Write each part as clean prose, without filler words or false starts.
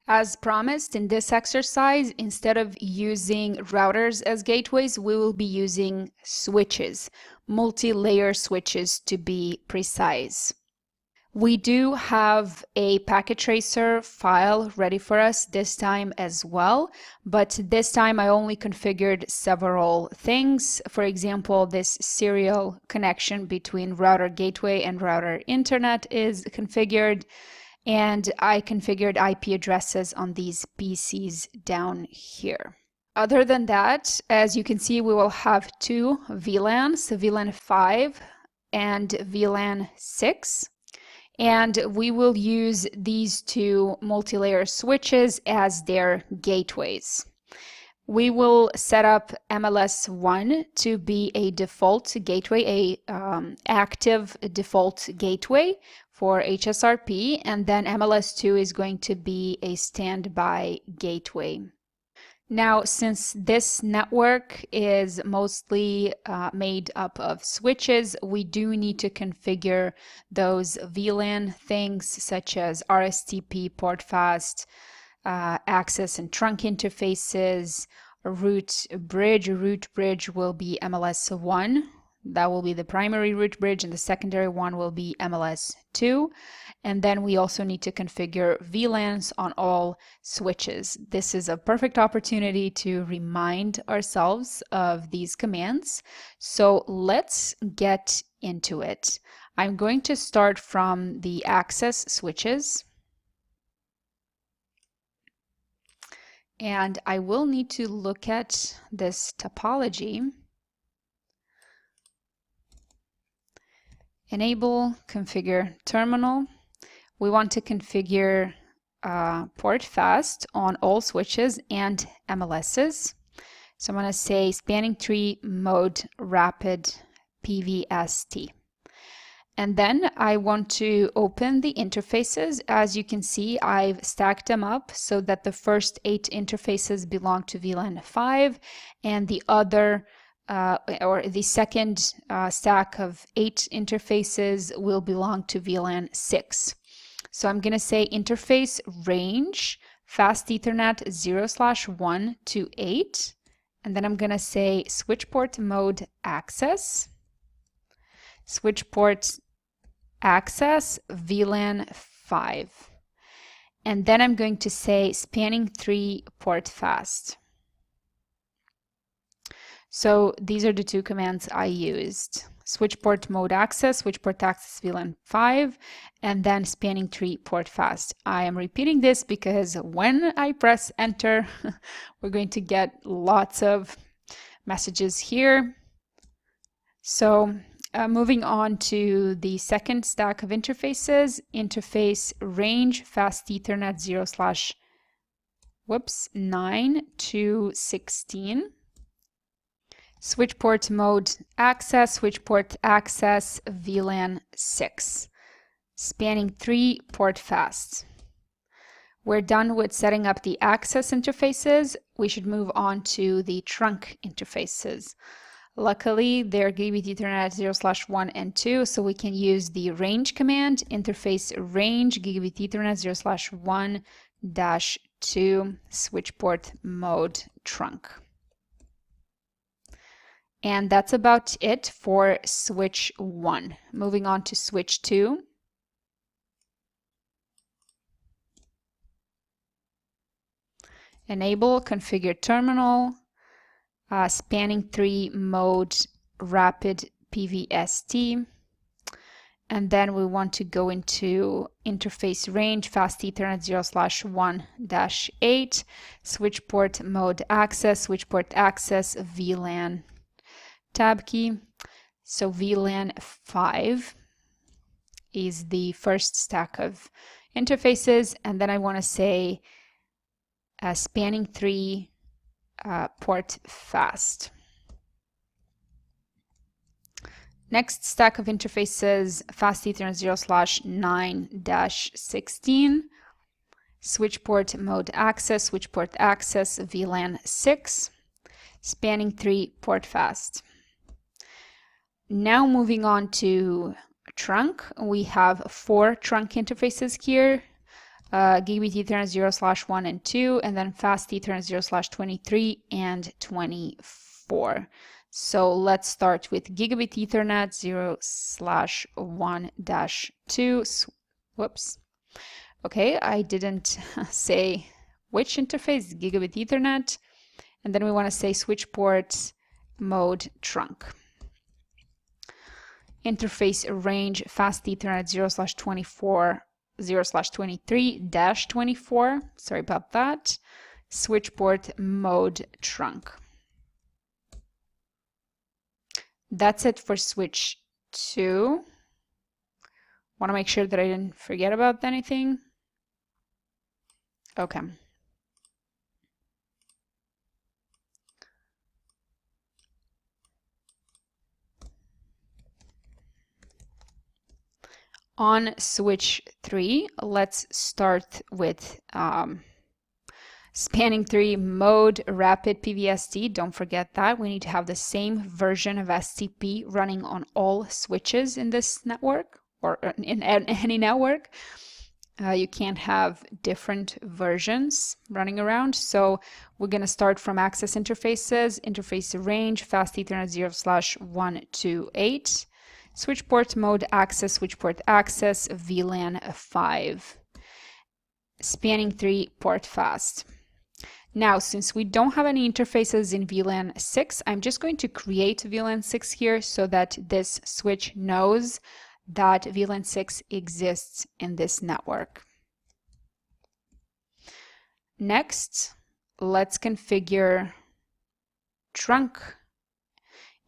As promised in this exercise, instead of using routers as gateways, we will be using switches, multi-layer switches to be precise. We do have a packet tracer file ready for us this time as well, but this time I only configured several things. For example, this serial connection between router gateway and router internet is configured, and I configured IP addresses on these PCs down here. Other than that, as you can see, we will have two VLANs, VLAN 5 and VLAN 6. And we will use these two multi-layer switches as their gateways. We will set up MLS1 to be a default gateway, active default gateway for HSRP, and then MLS2 is going to be a standby gateway. Now, since this network is mostly made up of switches, we do need to configure those VLAN things such as RSTP, port fast, access and trunk interfaces, root bridge. Root bridge will be MLS1. That will be the primary root bridge, and the secondary one will be MLS2. And then we also need to configure VLANs on all switches. This is a perfect opportunity to remind ourselves of these commands. So let's get into it. I'm going to start from the access switches. And I will need to look at this topology. Enable, configure terminal. We want to configure port fast on all switches and MLSs. So I'm going to say spanning tree mode rapid PVST. And then I want to open the interfaces. As you can see, I've stacked them up so that the first 8 interfaces belong to VLAN 5, and the other or the second stack of 8 interfaces will belong to VLAN 6. So I'm going to say interface range fast Ethernet 0/1 to 8, and then I'm going to say switch port mode access, switch port access VLAN 5, and then I'm going to say spanning 3 port fast. So these are the two commands I used: switch port mode access, switch port access VLAN 5, and then spanning tree port fast. I am repeating this because when I press enter, we're going to get lots of messages here. So moving on to the second stack of interfaces, interface range fast Ethernet 0/9 to 16. Switch port mode access, switch port access VLAN 6. Spanning 3 port fast. We're done with setting up the access interfaces. We should move on to the trunk interfaces. Luckily, they're gigabit Ethernet 0/1 and 2, so we can use the range command, interface range gigabit Ethernet 0/1-2 switch port mode trunk. And that's about it for switch 1. Moving on to switch 2. Enable, configure terminal, spanning 3 mode rapid PVST. And then we want to go into interface range fast Ethernet 0/1-8, switch port mode access, switch port access VLAN tab key. So VLAN 5 is the first stack of interfaces, and then I want to say spanning 3 port fast. Next stack of interfaces, fast Ethernet 0/9-16, switch port mode access, switch port access VLAN 6, spanning 3 port fast. Now moving on to trunk, we have 4 trunk interfaces here. gigabit Ethernet 0/1 and 2, and then fast Ethernet 0/23 and 24. So let's start with gigabit Ethernet 0/1-2. Whoops. Okay, I didn't say which interface, gigabit Ethernet. And then we want to say switch port mode trunk. Interface range fast Ethernet 0/24, 0/23-24. Sorry about that. Switch port mode trunk. That's it for switch 2. Want to make sure that I didn't forget about anything. Okay. On switch 3, let's start with spanning tree mode rapid PVST. Don't forget that. We need to have the same version of STP running on all switches in this network or in any network. You can't have different versions running around. So we're going to start from access interfaces, interface range, fast Ethernet 0/128. Switch port mode access, switch port access, VLAN 5. Spanning tree port fast. Now, since we don't have any interfaces in VLAN 6, I'm just going to create VLAN 6 here so that this switch knows that VLAN 6 exists in this network. Next, let's configure trunk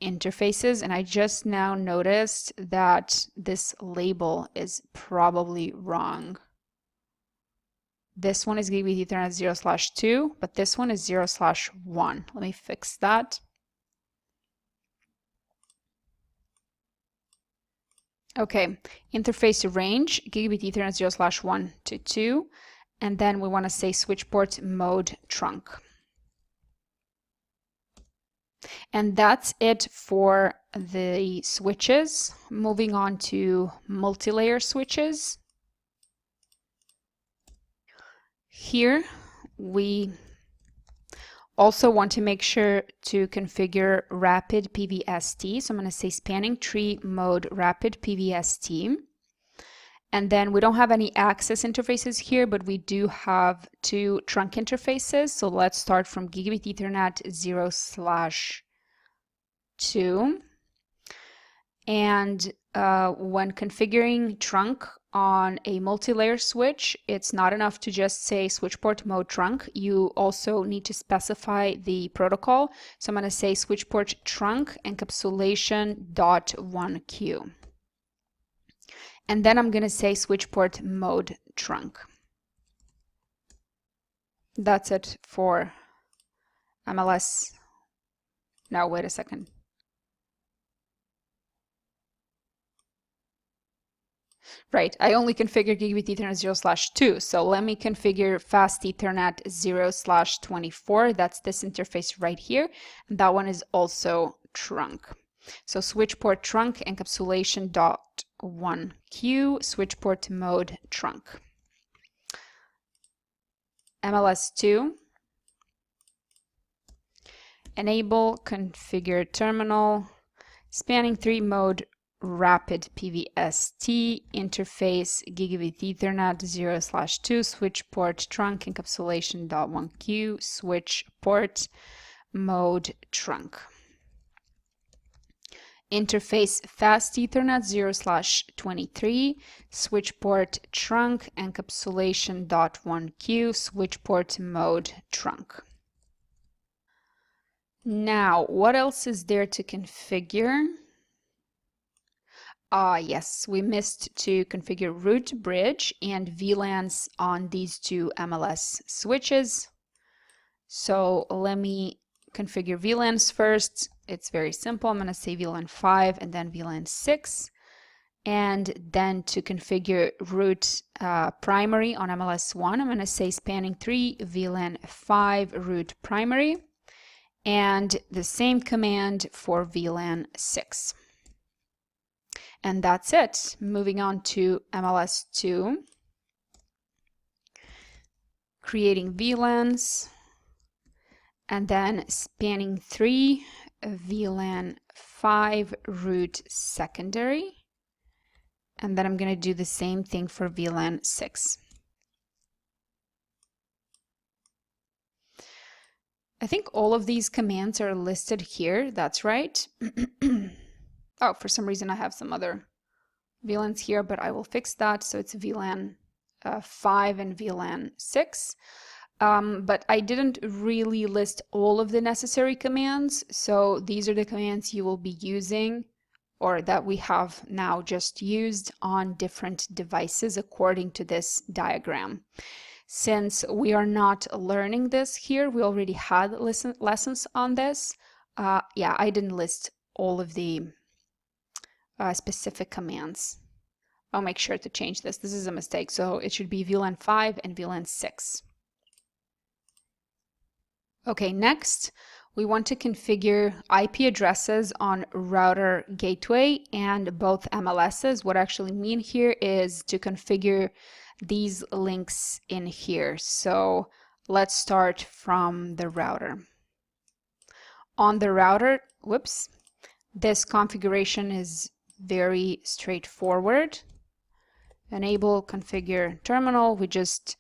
interfaces, and I just now noticed that this label is probably wrong. This one is gigabit Ethernet 0/2, but this one is 0/1. Let me fix that. Okay, interface range, gigabit Ethernet 0/1 to 2, and then we want to say switch port mode trunk. And that's it for the switches. Moving on to multi-layer switches. Here we also want to make sure to configure rapid PVST. So I'm going to say spanning tree mode rapid PVST. And then we don't have any access interfaces here, but we do have 2 trunk interfaces. So let's start from gigabit Ethernet 0/2. And when configuring trunk on a multi-layer switch, it's not enough to just say switch port mode trunk. You also need to specify the protocol. So I'm going to say switch port trunk encapsulation.1q. And then I'm going to say switch port mode trunk. That's it for MLS. Now, wait a second. Right, I only configured gigabit Ethernet 0/2, so let me configure fast Ethernet 0/24. That's this interface right here, and that one is also trunk. So switch port trunk encapsulation.1q, switch port mode trunk. MLS2, enable configure terminal, spanning tree mode rapid PVST, interface gigabit Ethernet 0/2, switch port trunk encapsulation.1q, switch port mode trunk. Interface fast Ethernet 0/23, switch port trunk encapsulation.1q, switch port mode trunk. Now, what else is there to configure? Yes, we missed to configure root bridge and VLANs on these 2 MLS switches. So let me configure VLANs first. It's very simple. I'm going to say VLAN 5 and then VLAN 6. And then to configure root primary on MLS1, I'm going to say spanning tree VLAN 5 root primary. And the same command for VLAN 6. And that's it. Moving on to MLS2. creating VLANs, and then spanning 3, VLAN 5 root secondary, and then I'm going to do the same thing for VLAN 6. I think all of these commands are listed here. That's right. Oh, for some reason I have some other VLANs here, but I will fix that. So it's VLAN 5 and VLAN 6. But I didn't really list all of the necessary commands. So these are the commands you will be using, or that we have now just used on different devices according to this diagram. Since we are not learning this here, we already had lessons on this. Yeah, I didn't list all of the specific commands. I'll make sure to change this. This is a mistake. So it should be VLAN 5 and VLAN 6. Okay, next we want to configure IP addresses on router gateway and both MLSs. What I actually mean here is to configure these links in here. So let's start from the router. On the router, whoops, this configuration is very straightforward. Enable configure terminal. We just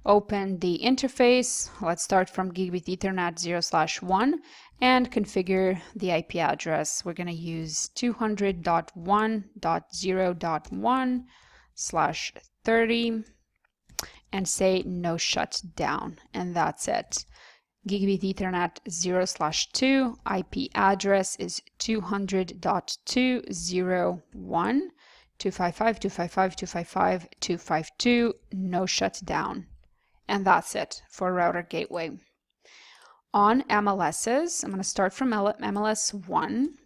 open the interface. Let's start from Gigabit Ethernet 0/1 and configure the IP address. We're going to use 200.1.0.1/30 and say no shutdown, and that's it. Gigabit Ethernet 0/2 IP address is 200.201.255.255.255.252, no shutdown. And that's it for router gateway. On MLSs, I'm going to start from MLS 1.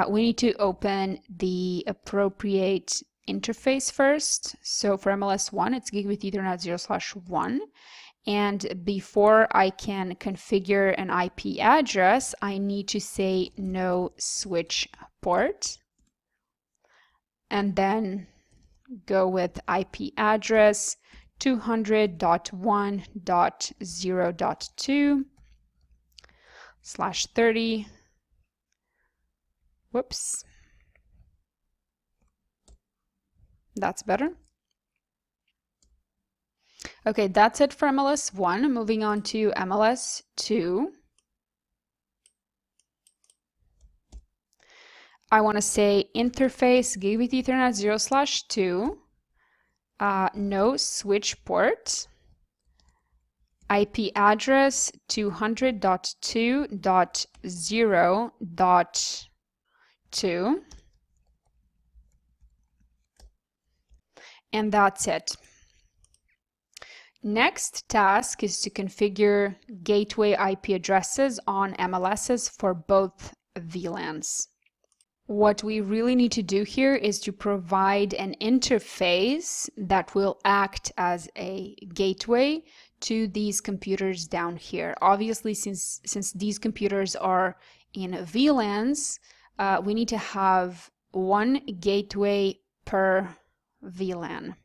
We need to open the appropriate interface first. So for MLS 1, it's Gigabit Ethernet 0/1. And before I can configure an IP address, I need to say no switch port. And then go with IP address 200.1.0.2/30. Whoops. That's better. Okay, that's it for MLS 1. Moving on to MLS 2. I want to say interface Gigabit Ethernet 0/2, no switch port, IP address 200.2.0.2, and that's it. Next task is to configure gateway IP addresses on MLSs for both VLANs. What we really need to do here is to provide an interface that will act as a gateway to these computers down here. Obviously, since these computers are in VLANs, we need to have one gateway per VLAN.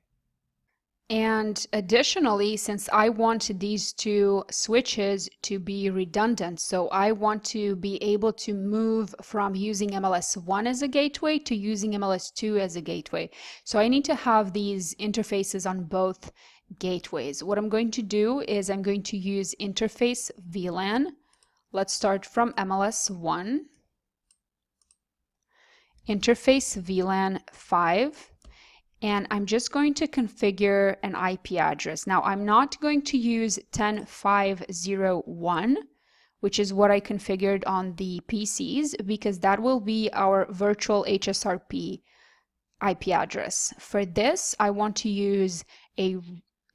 And additionally, since I want these two switches to be redundant, so I want to be able to move from using MLS 1 as a gateway to using MLS 2 as a gateway. So I need to have these interfaces on both gateways. What I'm going to do is I'm going to use interface VLAN. Let's start from MLS 1. Interface VLAN 5. And I'm just going to configure an IP address. Now, I'm not going to use 10.5.0.1, which is what I configured on the PCs, because that will be our virtual HSRP IP address. For this, I want to use a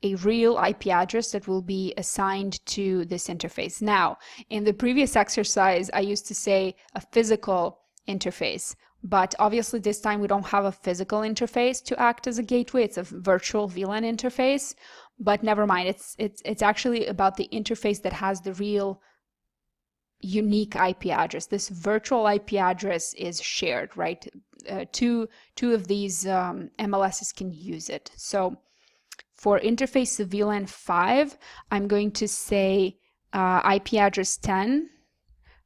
real IP address that will be assigned to this interface. Now, in the previous exercise, I used to say a physical interface. But obviously this time we don't have a physical interface to act as a gateway. It's a virtual VLAN interface, but never mind. It's actually about the interface that has the real unique IP address. This virtual IP address is shared, right? Two of these MLSs can use it. So For interface VLAN 5, I'm going to say IP address 10,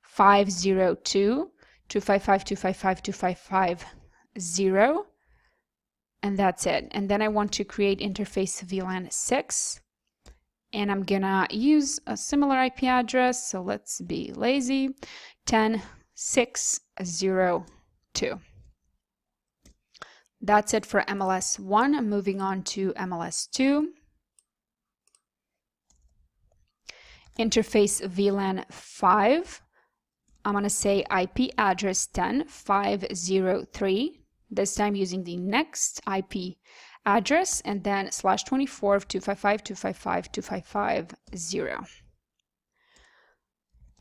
502, 255.255.255.0, and that's it. And then I want to create interface VLAN 6, and I'm gonna use a similar IP address, so let's be lazy, 10.6.0.2. That's it for MLS 1. I'm moving on to MLS 2. Interface VLAN 5. I'm going to say IP address 10.503, this time using the next IP address, and then /24 of 255.255.255.0.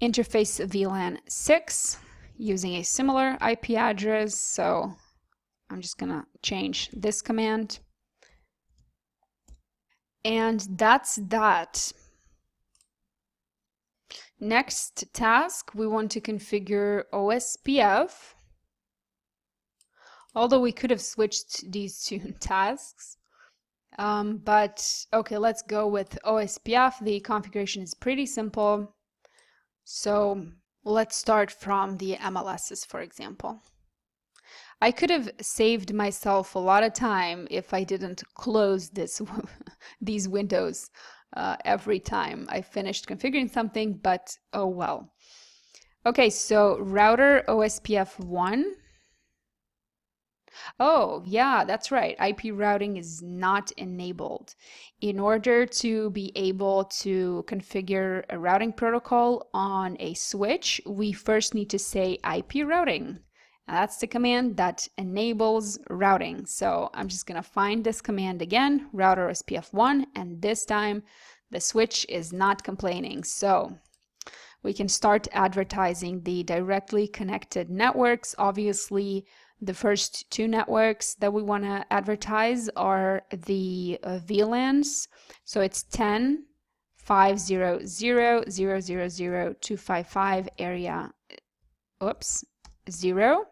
Interface VLAN 6, using a similar IP address, so I'm just going to change this command. And that's that. Next task, we want to configure OSPF. Although we could have switched these two tasks. But okay, let's go with OSPF. The configuration is pretty simple. So let's start from the MLSs, for example. I could have saved myself a lot of time if I didn't close these windows every time I finished configuring something, but oh well. Okay, so router OSPF 1. Oh, yeah, that's right. IP routing is not enabled. In order to be able to configure a routing protocol on a switch, we first need to say IP routing. That's the command that enables routing. So I'm just going to find this command again, router OSPF1, and this time the switch is not complaining. So we can start advertising the directly connected networks. Obviously, the first two networks that we want to advertise are the VLANs. So it's 10.500.000.255 area, 0.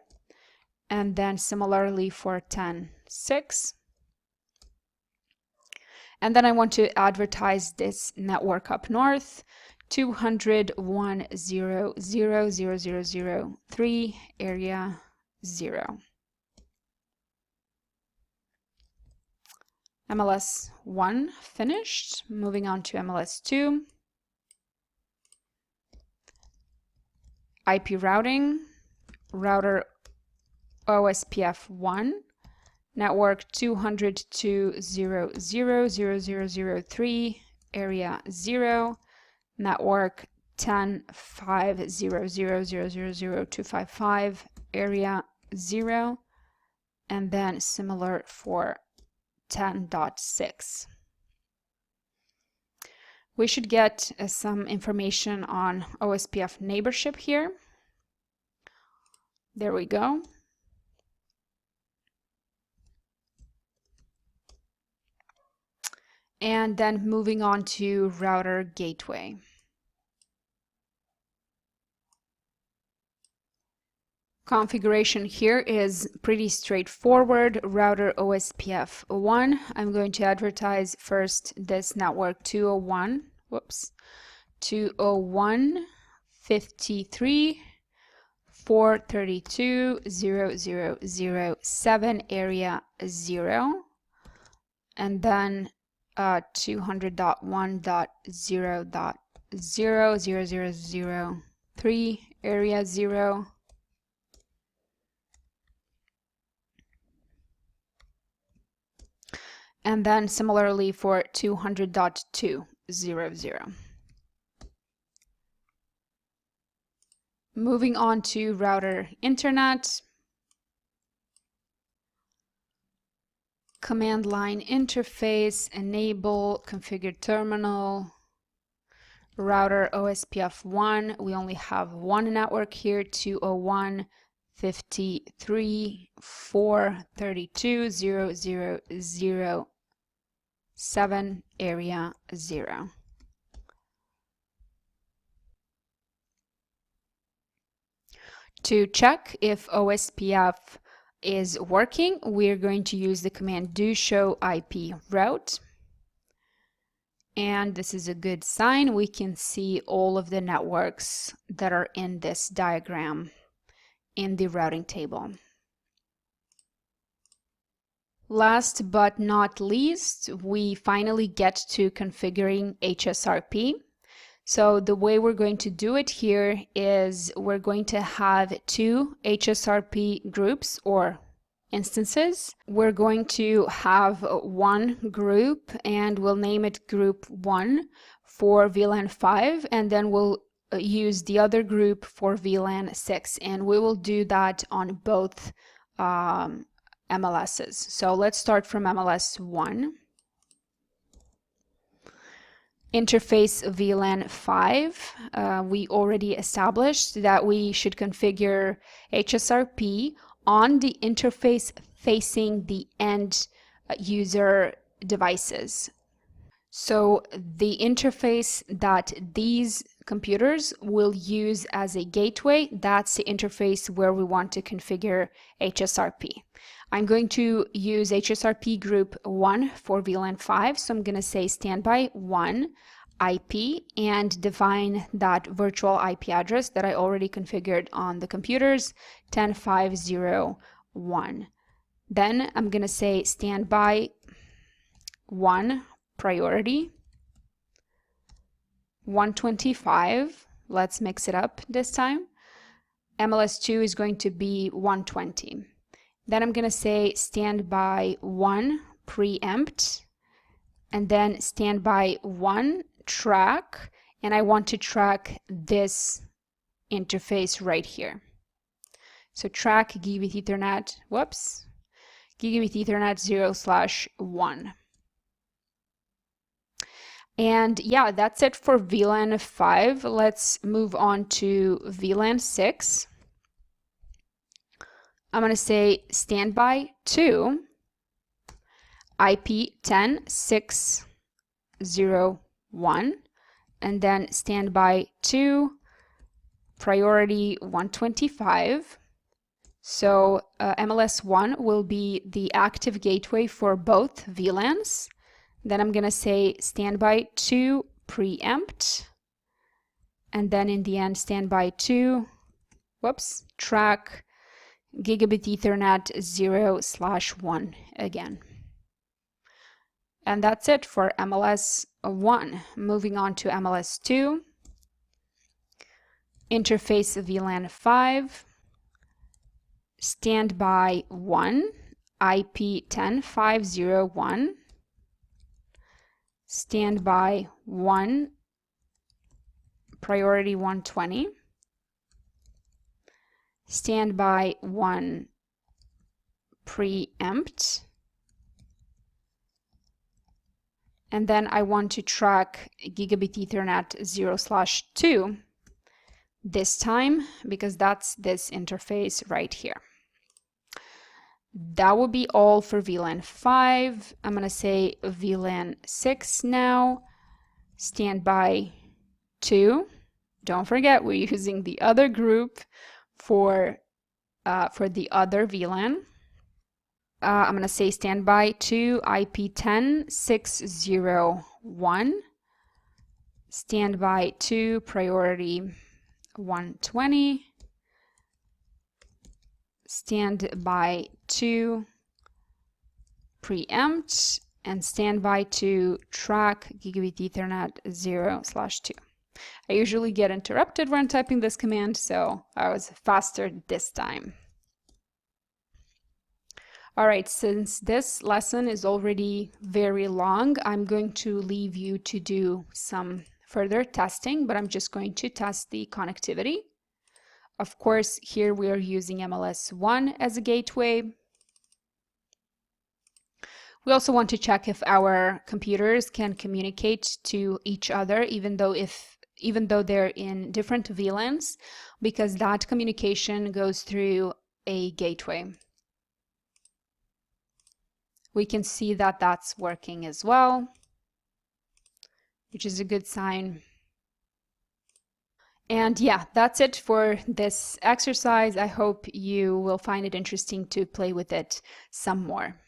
And then similarly for 10.6. And then I want to advertise this network up north, 201.0.0.0.0.3 area 0. MLS 1 finished. Moving on to MLS 2. IP routing, router OSPF 1, network 202.0.0.0.0.3 area 0, network 10.500.0.0.0.255 area 0, and then similar for 10.6. We should get some information on OSPF neighborship here. There we go. And then moving on to router gateway. Configuration here is pretty straightforward. Router OSPF 1. I'm going to advertise first this network 201.53.432.0.0.0.7 area 0, and then 200.1.0.0.0.0.3 area 0, and then similarly for 200.2.0.0. Moving on to router internet. Command line interface, enable, configure terminal, router OSPF 1. We only have one network here, 201.53.432.0.0.0.7 area 0. To check if OSPF is working, we're going to use the command do show IP route. And this is a good sign. We can see all of the networks that are in this diagram in the routing table. Last but not least, we finally get to configuring HSRP. So the way we're going to do it here is we're going to have two HSRP groups or instances. We're going to have one group and we'll name it group 1 for VLAN 5, and then we'll use the other group for VLAN 6, and we will do that on both MLSs. So let's start from MLS 1. Interface VLAN 5, we already established that we should configure HSRP on the interface facing the end user devices. So the interface that these computers will use as a gateway, that's the interface where we want to configure HSRP. I'm going to use HSRP group 1 for VLAN 5, so I'm going to say standby 1 IP and define that virtual IP address that I already configured on the computers, 10.5.0.1. Then I'm going to say standby 1 priority 125. Let's mix it up this time. MLS2 is going to be 120. Then I'm going to say standby 1 preempt, and then standby 1 track, and I want to track this interface right here. So track Gigabit Ethernet, Gigabit Ethernet 0/1. And yeah, that's it for VLAN 5. Let's move on to VLAN 6. I'm going to say standby 2 IP 10.6.0.1, and then standby 2 priority 125. So MLS1 will be the active gateway for both VLANs. Then I'm going to say standby 2 preempt, and then in the end standby 2 track Gigabit Ethernet 0/1 again. And that's it for MLS1. Moving on to MLS2. Interface VLAN 5. Standby 1 IP 10.5.0.1. Standby 1 priority 120. Standby 1 preempt, and then I want to track Gigabit Ethernet 0/2 this time because that's this interface right here. That will be all for VLAN 5. I'm going to say VLAN 6 now. Standby 2. Don't forget, we're using the other group for the other VLAN. I'm going to say standby 2 IP 10.6.0.1. Standby 2 priority 120. Standby 2 preempt, and standby 2 track Gigabit Ethernet 0/2. I usually get interrupted when typing this command, so I was faster this time. All right, since this lesson is already very long, I'm going to leave you to do some further testing, but I'm just going to test the connectivity. Of course, here we are using MLS1 as a gateway. We also want to check if our computers can communicate to each other, even though they're in different VLANs, because that communication goes through a gateway. We can see that that's working as well, which is a good sign. And yeah, that's it for this exercise. I hope you will find it interesting to play with it some more.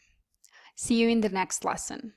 See you in the next lesson.